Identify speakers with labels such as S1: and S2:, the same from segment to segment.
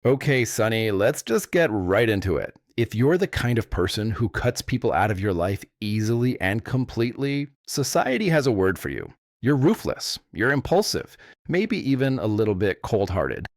S1: Okay, Sonny, let's just get right into it. If you're the kind of person who cuts people out of your life easily and completely, society has a word for you. You're ruthless, you're impulsive, maybe even a little bit cold hearted.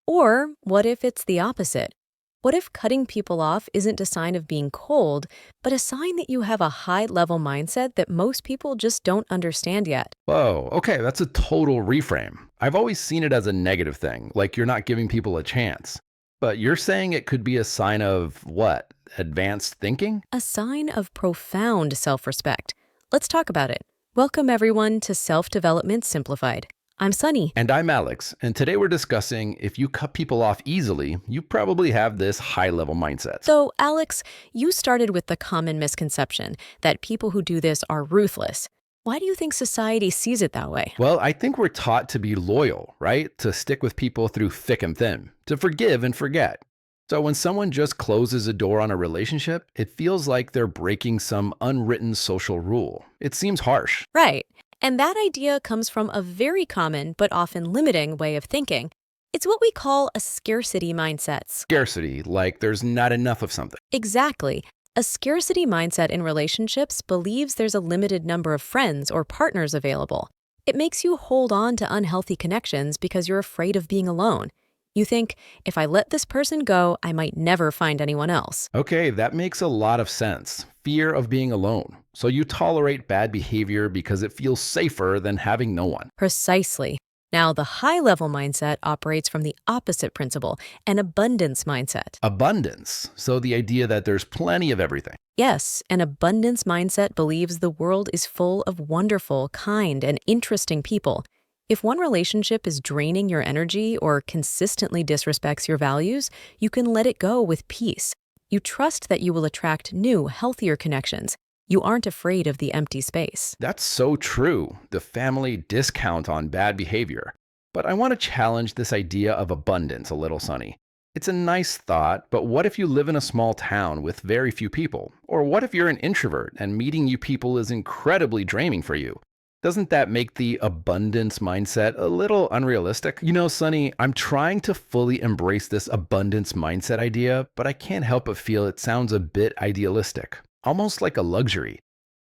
S2: Or what if it's the opposite? What if cutting people off isn't a sign of being cold, but a sign that you have a high level mindset that most people just don't understand yet?
S1: Whoa, okay, that's a total reframe. I've always seen it as a negative thing, like you're not giving people a chance. But you're saying it could be a sign of what? Advanced thinking?
S2: A sign of profound self respect. Let's talk about it. Welcome, everyone, to Self-Development Simplified. I'm Sunny.
S1: And I'm Alex, and today we're discussing if you cut people off easily, you probably have this high level mindset.
S2: So, Alex, you started with the common misconception that people who do this are ruthless. Why do you think society sees it that way?
S1: Well, I think we're taught to be loyal, right? To stick with people through thick and thin, to forgive and forget. So when someone just closes a door on a relationship, it feels like they're breaking some unwritten social rule. It seems harsh.
S2: Right. And that idea comes from a very common but often limiting way of thinking. It's what we call a scarcity mindset.
S1: Scarcity, like there's not enough of something.
S2: Exactly. A scarcity mindset in relationships believes there's a limited number of friends or partners available. It makes you hold on to unhealthy connections because you're afraid of being alone. You think, if I let this person go, I might never find anyone else.
S1: Okay, that makes a lot of sense. Fear of being alone. So you tolerate bad behavior because it feels safer than having no one.
S2: Precisely. Now, the high level mindset operates from the opposite principle, an abundance mindset.
S1: Abundance. So the idea that there's plenty of everything.
S2: Yes, an abundance mindset believes the world is full of wonderful, kind, and interesting people. If one relationship is draining your energy or consistently disrespects your values, you can let it go with peace. You trust that you will attract new, healthier connections. You aren't afraid of the empty space.
S1: That's so true. The family discount on bad behavior. But I want to challenge this idea of abundance a little, Sonny. It's a nice thought, but what if you live in a small town with very few people? Or what if you're an introvert and meeting new people is incredibly draining for you? Doesn't that make the abundance mindset a little unrealistic? You know, Sonny, I'm trying to fully embrace this abundance mindset idea, but I can't help but feel it sounds a bit idealistic, almost like a luxury.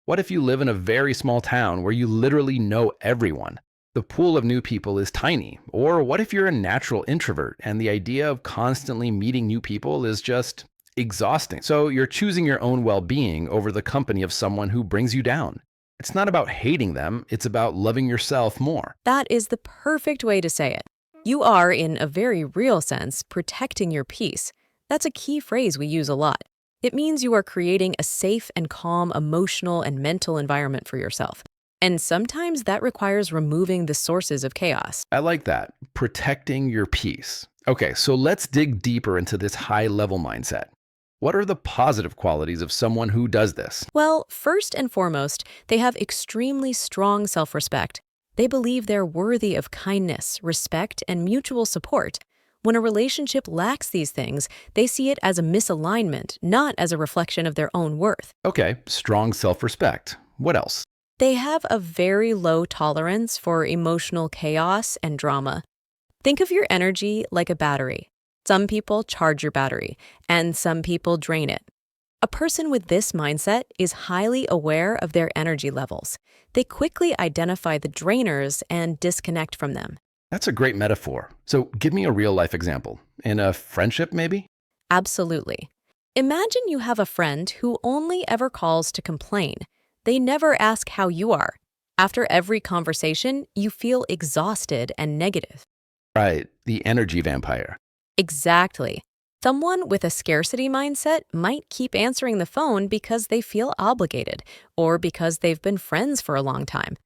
S1: What if you live in a very small town where you literally know everyone? The pool of new people is tiny. Or what if you're a natural introvert and the idea of constantly meeting new people is just exhausting? So you're choosing your own well being over the company of someone who brings you down. It's not about hating them, it's about loving yourself more.
S2: That is the perfect way to say it. You are, in a very real sense, protecting your peace. That's a key phrase we use a lot. It means you are creating a safe and calm emotional and mental environment for yourself. And sometimes that requires removing the sources of chaos.
S1: I like that. Protecting your peace. Okay, so let's dig deeper into this high level mindset. What are the positive qualities of someone who does this?
S2: Well, first and foremost, they have extremely strong self-respect. They believe they're worthy of kindness, respect, and mutual support. When a relationship lacks these things, they see it as a misalignment, not as a reflection of their own worth.
S1: Okay, strong self respect. What else?
S2: They have a very low tolerance for emotional chaos and drama. Think of your energy like a battery. Some people charge your battery, and some people drain it. A person with this mindset is highly aware of their energy levels. They quickly identify the drainers and disconnect from them.
S1: That's a great metaphor. So give me a real life example. In a friendship, maybe?
S2: Absolutely. Imagine you have a friend who only ever calls to complain. They never ask how you are. After every conversation, you feel exhausted and negative.
S1: Right, the energy vampire.
S2: Exactly. Someone with a scarcity mindset might keep answering the phone because they feel obligated or because they've been friends for a long time.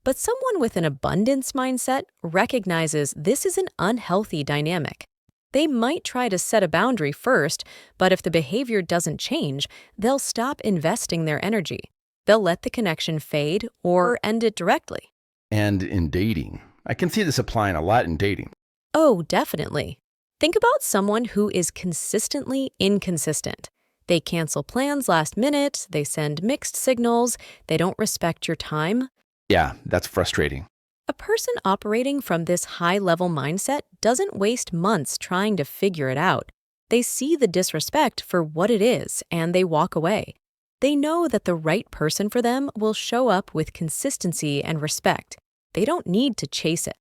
S2: But someone with an abundance mindset recognizes this is an unhealthy dynamic. They might try to set a boundary first, but if the behavior doesn't change, they'll stop investing their energy. They'll let the connection fade or end it directly.
S1: And in dating, I can see this applying a lot in dating.
S2: Oh, definitely. Think about someone who is consistently inconsistent. They cancel plans last minute, they send mixed signals, they don't respect your time.
S1: Yeah, that's frustrating.
S2: A person operating from this high level mindset doesn't waste months trying to figure it out. They see the disrespect for what it is and they walk away. They know that the right person for them will show up with consistency and respect. They don't need to chase it.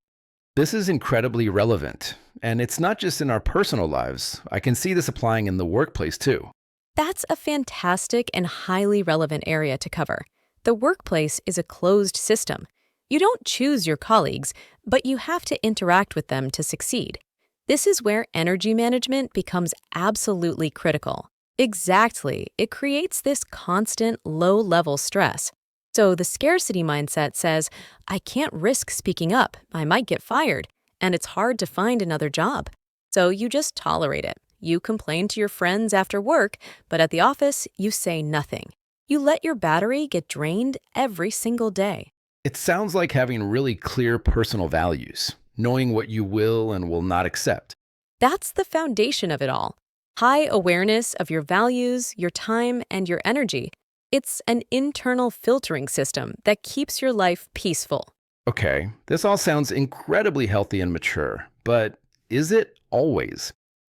S1: This is incredibly relevant. And it's not just in our personal lives. I can see this applying in the workplace too.
S2: That's a fantastic and highly relevant area to cover. The workplace is a closed system. You don't choose your colleagues, but you have to interact with them to succeed. This is where energy management becomes absolutely critical. Exactly, it creates this constant low-level stress. So the scarcity mindset says, I can't risk speaking up, I might get fired, and it's hard to find another job. So you just tolerate it. You complain to your friends after work, but at the office, you say nothing. You let your battery get drained every single day.
S1: It sounds like having really clear personal values, knowing what you will and will not accept.
S2: That's the foundation of it all. High awareness of your values, your time, and your energy. It's an internal filtering system that keeps your life peaceful.
S1: Okay, this all sounds incredibly healthy and mature, but is it always?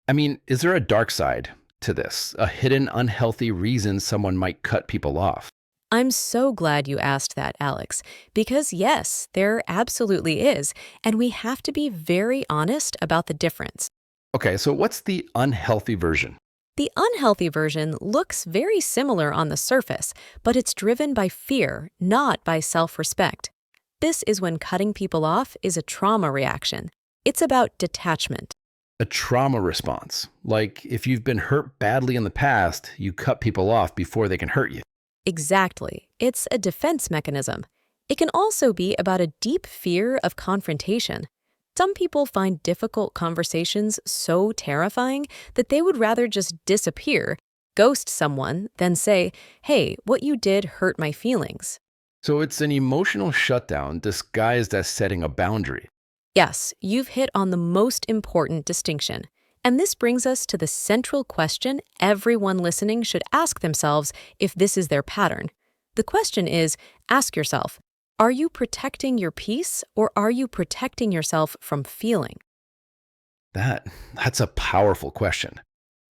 S1: I mean, is there a dark side to this? A hidden unhealthy reason someone might cut people off?
S2: I'm so glad you asked that, Alex, because yes, there absolutely is, and we have to be very honest about the difference.
S1: Okay, so what's the unhealthy version?
S2: The unhealthy version looks very similar on the surface, but it's driven by fear, not by self-respect. This is when cutting people off is a trauma reaction. It's about detachment.
S1: A trauma response. Like if you've been hurt badly in the past, you cut people off before they can hurt you.
S2: Exactly. It's a defense mechanism. It can also be about a deep fear of confrontation. Some people find difficult conversations so terrifying that they would rather just disappear, ghost someone, than say, hey, what you did hurt my feelings.
S1: So it's an emotional shutdown disguised as setting a boundary.
S2: Yes, you've hit on the most important distinction. And this brings us to the central question everyone listening should ask themselves if this is their pattern. The question is, ask yourself, are you protecting your peace or are you protecting yourself from feeling?
S1: That's a powerful question.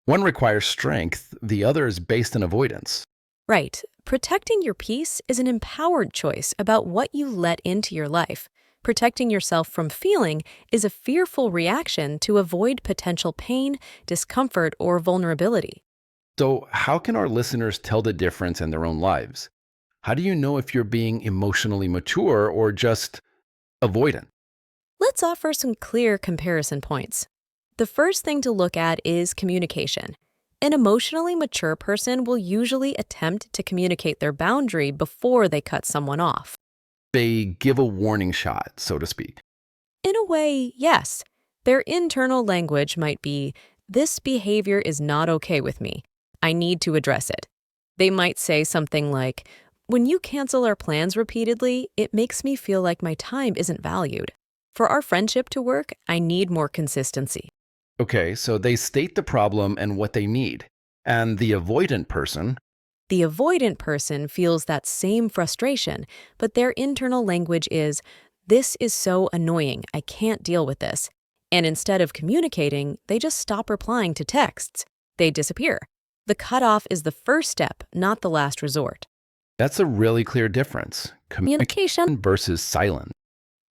S1: One requires strength, the other is based in avoidance.
S2: Right. Protecting your peace is an empowered choice about what you let into your life. Protecting yourself from feeling is a fearful reaction to avoid potential pain, discomfort, or vulnerability.
S1: So, how can our listeners tell the difference in their own lives? How do you know if you're being emotionally mature or just avoidant?
S2: Let's offer some clear comparison points. The first thing to look at is communication. An emotionally mature person will usually attempt to communicate their boundary before they cut someone off.
S1: They give a warning shot, so to speak.
S2: In a way, yes. Their internal language might be, this behavior is not okay with me. I need to address it. They might say something like, when you cancel our plans repeatedly, it makes me feel like my time isn't valued. For our friendship to work, I need more consistency.
S1: Okay, so they state the problem and what they need. And the avoidant person,
S2: The avoidant person feels that same frustration, but their internal language is, this is so annoying, I can't deal with this. And instead of communicating, they just stop replying to texts. They disappear. The cutoff is the first step, not the last resort.
S1: that's a really clear difference.
S2: Communication.
S1: Versus silence.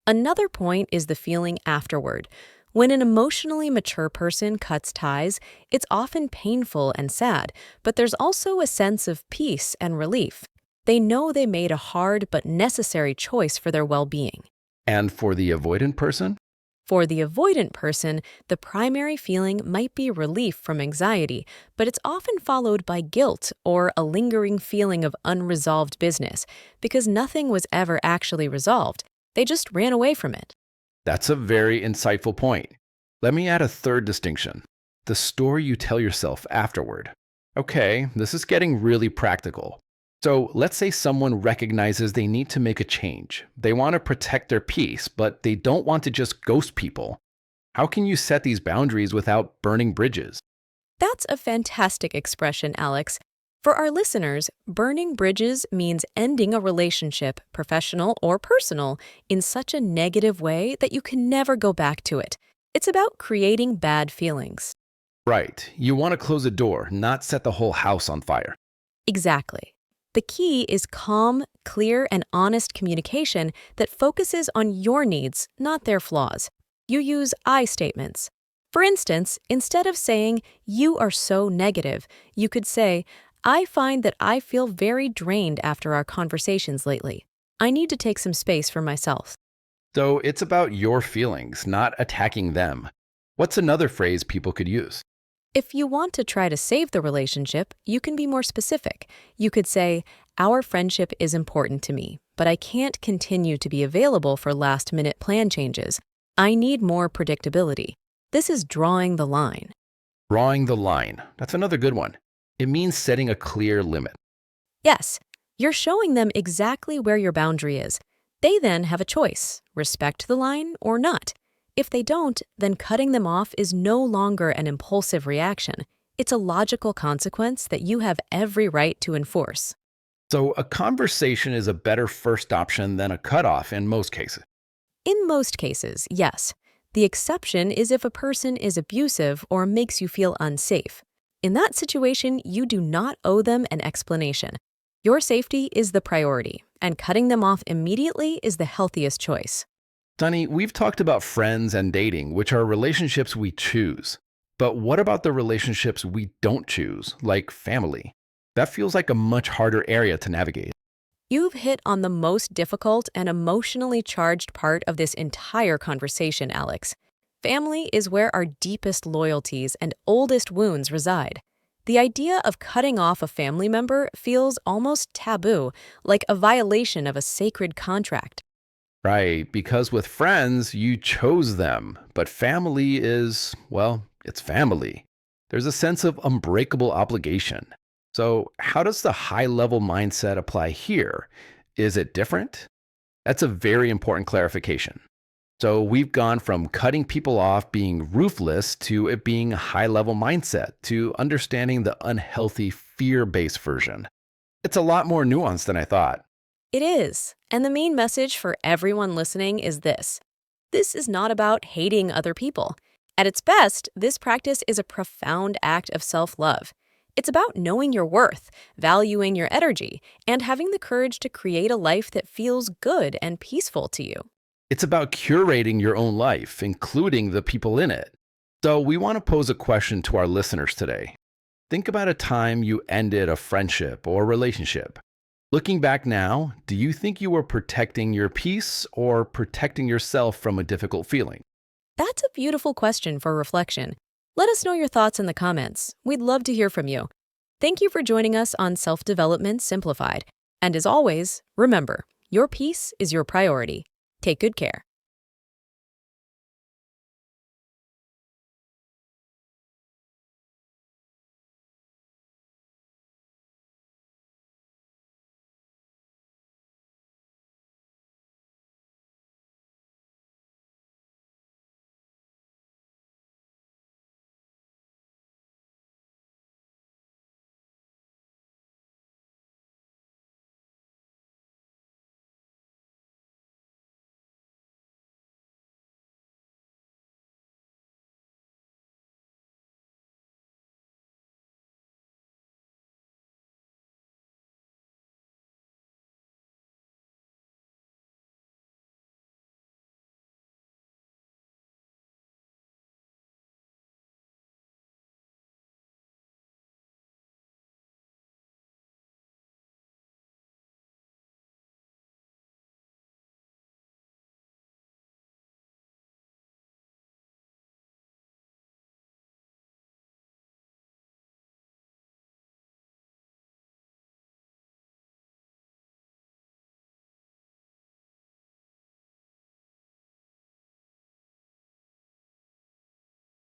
S2: Another point is the feeling afterward. When an emotionally mature person cuts ties, it's often painful and sad, but there's also a sense of peace and relief. They know they made a hard but necessary choice for their well-being.
S1: And for the avoidant person,
S2: For the avoidant person, the primary feeling might be relief from anxiety, but it's often followed by guilt or a lingering feeling of unresolved business because nothing was ever actually resolved. They just ran away from it.
S1: that's a very insightful point. Let me add a third distinction. The story you tell yourself afterward. Okay, this is getting really practical. So let's say someone recognizes they need to make a change. They want to protect their peace, but they don't want to just ghost people. How can you set these boundaries without burning bridges?
S2: That's a fantastic expression, Alex. For our listeners, burning bridges means ending a relationship, professional or personal, in such a negative way that you can never go back to it. It's about creating bad feelings.
S1: Right. You want to close a door, not set the whole house on fire.
S2: Exactly. The key is calm, clear, and honest communication that focuses on your needs, not their flaws. You use I statements. For instance, instead of saying, "You are so negative," you could say, "I find that I feel very drained after our conversations lately. I need to take some space for myself."
S1: So it's about your feelings, not attacking them. What's another phrase people could use?
S2: If you want to try to save the relationship, you can be more specific. You could say, "Our friendship is important to me, but I can't continue to be available for last-minute plan changes. I need more predictability." This is drawing the line.
S1: Drawing the line. That's another good one. It means setting a clear limit.
S2: Yes, you're showing them exactly where your boundary is. They then have a choice, respect the line or not. If they don't, then cutting them off is no longer an impulsive reaction. It's a logical consequence that you have every right to enforce.
S1: So a conversation is a better first option than a cutoff in most cases.
S2: In most cases, yes. The exception is if a person is abusive or makes you feel unsafe. In that situation, you do not owe them an explanation. Your safety is the priority, and cutting them off immediately is the healthiest choice.
S1: Sunny, we've talked about friends and dating, which are relationships we choose. But what about the relationships we don't choose, like family? That feels like a much harder area to navigate.
S2: You've hit on the most difficult and emotionally charged part of this entire conversation, Alex. Family is where our deepest loyalties and oldest wounds reside. The idea of cutting off a family member feels almost taboo, like a violation of a sacred contract.
S1: Right, because with friends, you chose them, but family is, well, it's family. There's a sense of unbreakable obligation. So, how does the high level mindset apply here? Is it different? That's a very important clarification. So, we've gone from cutting people off being ruthless to it being a high level mindset to understanding the unhealthy fear based version. It's a lot more nuanced than I thought.
S2: It is, and the main message for everyone listening is this. This is not about hating other people. At its best, this practice is a profound act of self-love. It's about knowing your worth, valuing your energy, and having the courage to create a life that feels good and peaceful to you.
S1: It's about curating your own life, including the people in it. So, we want to pose a question to our listeners today. Think about a time you ended a friendship or relationship. Looking back now, do you think you were protecting your peace or protecting yourself from a difficult feeling?
S2: That's a beautiful question for reflection. Let us know your thoughts in the comments. We'd love to hear from you. Thank you for joining us on Self-Development Simplified. And as always, remember, your peace is your priority. Take good care.